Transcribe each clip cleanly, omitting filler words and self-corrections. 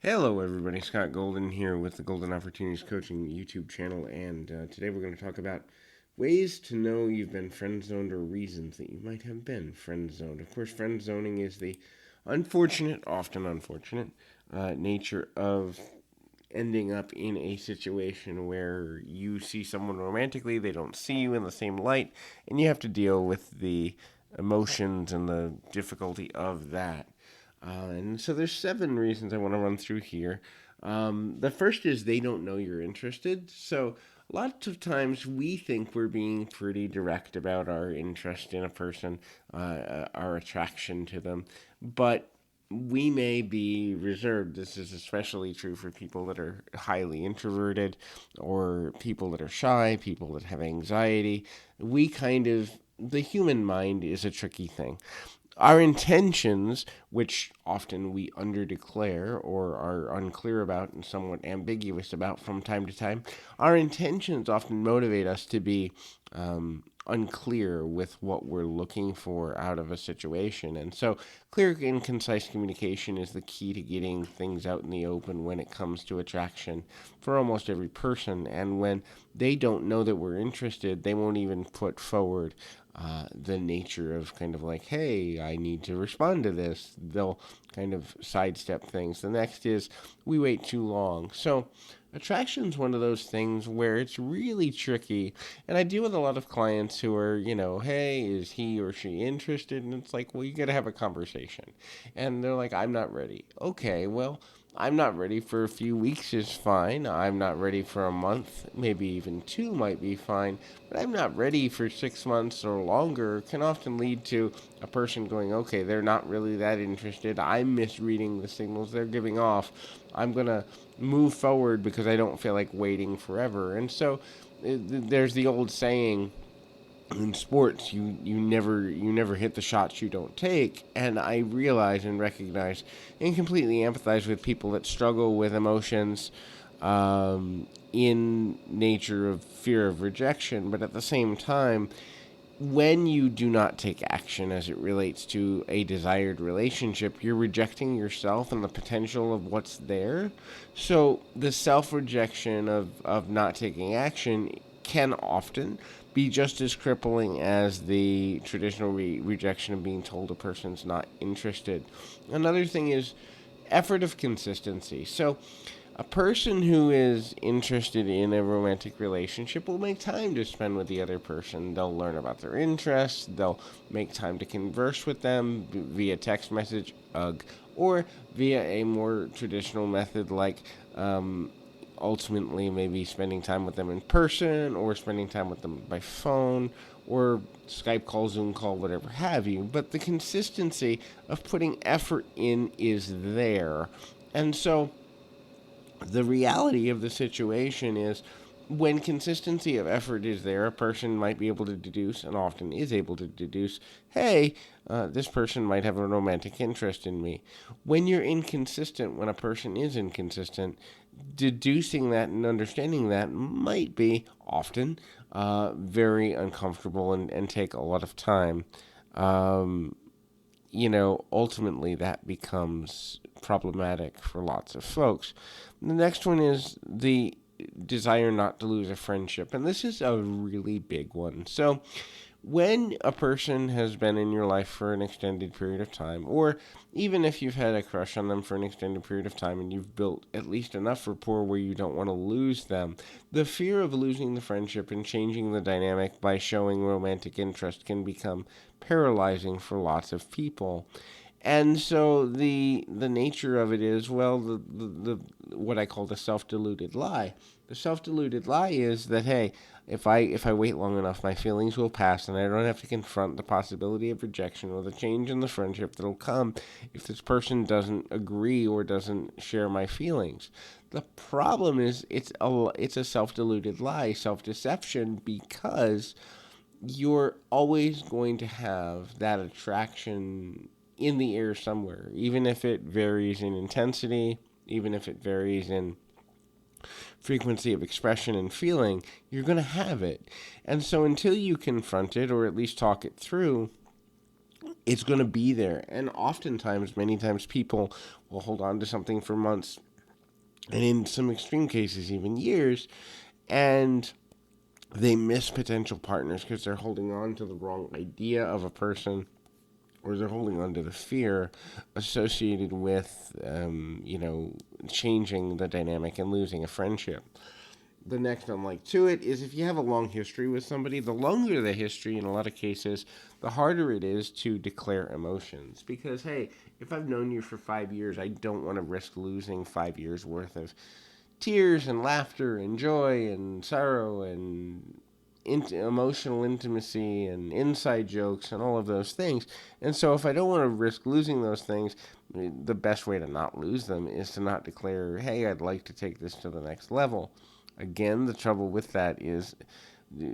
Hello, everybody. Scott Golden here with the Golden Opportunities Coaching YouTube channel, and today we're going to talk about ways to know you've been friend zoned or reasons that you might have been friend zoned. Of course, friend zoning is the often unfortunate, nature of ending up in a situation where you see someone romantically, they don't see you in the same light, and you have to deal with the emotions and the difficulty of that. And so there's 7 reasons I want to run through here. The first is they don't know you're interested. So lots of times we think we're being pretty direct about our interest in a person, our attraction to them, but we may be reserved. This is especially true for people that are highly introverted or people that are shy, people that have anxiety. The human mind is a tricky thing. Our intentions, which often we underdeclare or are unclear about and somewhat ambiguous about from time to time, our intentions often motivate us to be unclear with what we're looking for out of a situation. And so, clear and concise communication is the key to getting things out in the open when it comes to attraction for almost every person. And when they don't know that we're interested, they won't even put forward the nature of kind of like, hey, I need to respond to this. They'll kind of sidestep things. The next is we wait too long. So attraction is one of those things where it's really tricky. And I deal with a lot of clients who are, hey, is he or she interested? And it's like, well, you got to have a conversation. And they're like, I'm not ready. Okay, well, I'm not ready for a few weeks is fine. I'm not ready for a month, maybe even 2 might be fine. But I'm not ready for 6 months or longer can often lead to a person going, okay, they're not really that interested. I'm misreading the signals they're giving off. I'm going to move forward because I don't feel like waiting forever. And so there's the old saying, in sports you never hit the shots you don't take, and I realize and recognize and completely empathize with people that struggle with emotions in nature of fear of rejection. But at the same time, when you do not take action as it relates to a desired relationship, you're rejecting yourself and the potential of what's there. So the self-rejection of not taking action can often be just as crippling as the traditional rejection of being told a person's not interested. Another thing is effort of consistency. So a person who is interested in a romantic relationship will make time to spend with the other person. They'll learn about their interests. They'll make time to converse with them via text message, or via a more traditional method like ultimately maybe spending time with them in person or spending time with them by phone or Skype call, Zoom call, whatever have you. But the consistency of putting effort in is there. And so the reality of the situation is when consistency of effort is there, a person might be able to deduce, and often is able to deduce, hey, this person might have a romantic interest in me. When you're inconsistent, when a person is inconsistent, deducing that and understanding that might be often very uncomfortable and take a lot of time. Um, Ultimately that becomes problematic for lots of folks. The next one is the desire not to lose a friendship, and this is a really big one. So, when a person has been in your life for an extended period of time, or even if you've had a crush on them for an extended period of time and you've built at least enough rapport where you don't want to lose them, the fear of losing the friendship and changing the dynamic by showing romantic interest can become paralyzing for lots of people. And so the nature of it is, well, the what I call the self-deluded lie. The self-deluded lie is that, hey, if I wait long enough, my feelings will pass, and I don't have to confront the possibility of rejection or the change in the friendship that'll come if this person doesn't agree or doesn't share my feelings. The problem is it's a self-deluded lie, self-deception, because you're always going to have that attraction in the air somewhere, even if it varies in intensity, even if it varies in frequency of expression and feeling, you're going to have it. And so until you confront it or at least talk it through, it's going to be there. And oftentimes, many times, people will hold on to something for months, and in some extreme cases, even years, and they miss potential partners because they're holding on to the wrong idea of a person, or they're holding on to the fear associated with, changing the dynamic and losing a friendship. The next unlike to it is if you have a long history with somebody, the longer the history, in a lot of cases, the harder it is to declare emotions. Because, hey, if I've known you for 5 years, I don't want to risk losing 5 years worth of tears and laughter and joy and sorrow and emotional intimacy and inside jokes and all of those things. And so, if I don't want to risk losing those things, the best way to not lose them is to not declare, hey, I'd like to take this to the next level. Again, the trouble with that is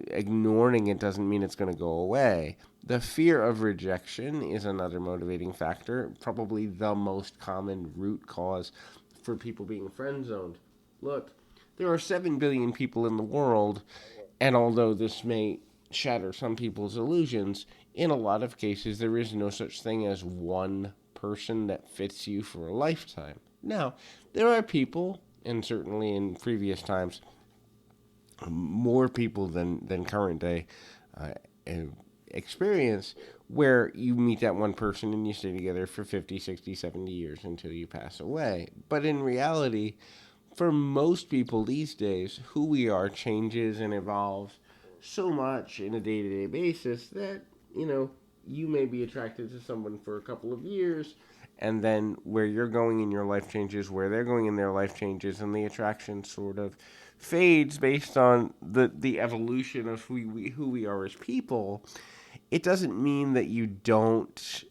ignoring it doesn't mean it's going to go away. The fear of rejection is another motivating factor, probably the most common root cause for people being friend zoned. Look, there are 7 billion people in the world, and although this may shatter some people's illusions, in a lot of cases there is no such thing as one person that fits you for a lifetime. Now, there are people, and certainly in previous times, more people than current day uh, experience, where you meet that one person and you stay together for 50, 60, 70 years until you pass away. But in reality, for most people these days, who we are changes and evolves so much in a day-to-day basis that, you may be attracted to someone for a couple of years, and then where you're going in your life changes, where they're going in their life changes, and the attraction sort of fades based on the evolution of who we are as people. It doesn't mean that you don't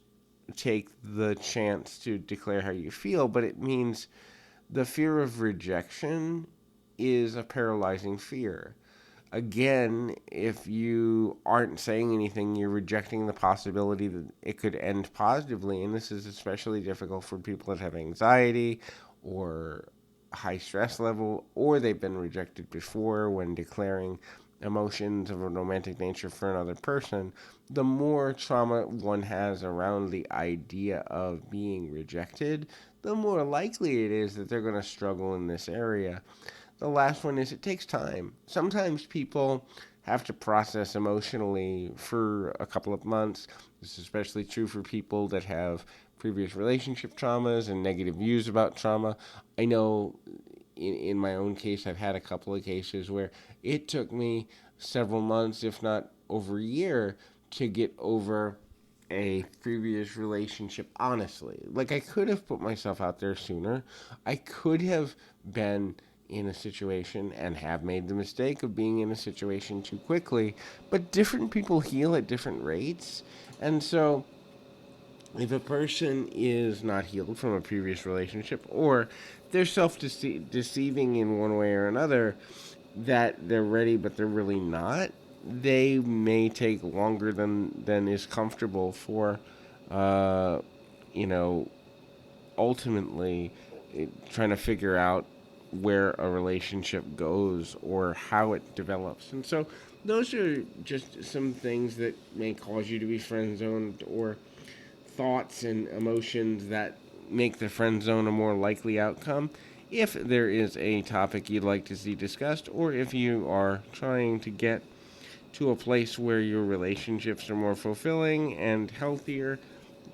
take the chance to declare how you feel, but it means the fear of rejection is a paralyzing fear. Again, if you aren't saying anything, you're rejecting the possibility that it could end positively. And this is especially difficult for people that have anxiety or high stress level, or they've been rejected before when declaring emotions of a romantic nature for another person. The more trauma one has around the idea of being rejected, the more likely it is that they're going to struggle in this area. The last one is it takes time. Sometimes people have to process emotionally for a couple of months. This is especially true for people that have previous relationship traumas and negative views about trauma. I know in my own case, I've had a couple of cases where it took me several months, if not over a year, to get over a previous relationship honestly. Like, I could have put myself out there sooner. I could have been in a situation and have made the mistake of being in a situation too quickly, but different people heal at different rates. And so if a person is not healed from a previous relationship, or they're deceiving in one way or another, that they're ready but they're really not, they may take longer than is comfortable for, uh, you know, ultimately trying to figure out where a relationship goes or how it develops. And so those are just some things that may cause you to be friend zoned, or thoughts and emotions that make the friend zone a more likely outcome. If there is a topic you'd like to see discussed, or if you are trying to get to a place where your relationships are more fulfilling and healthier,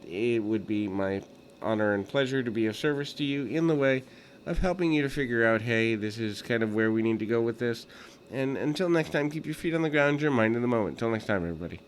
it would be my honor and pleasure to be of service to you in the way of helping you to figure out, hey, this is kind of where we need to go with this. And until next time, keep your feet on the ground, your mind in the moment. Until next time, everybody.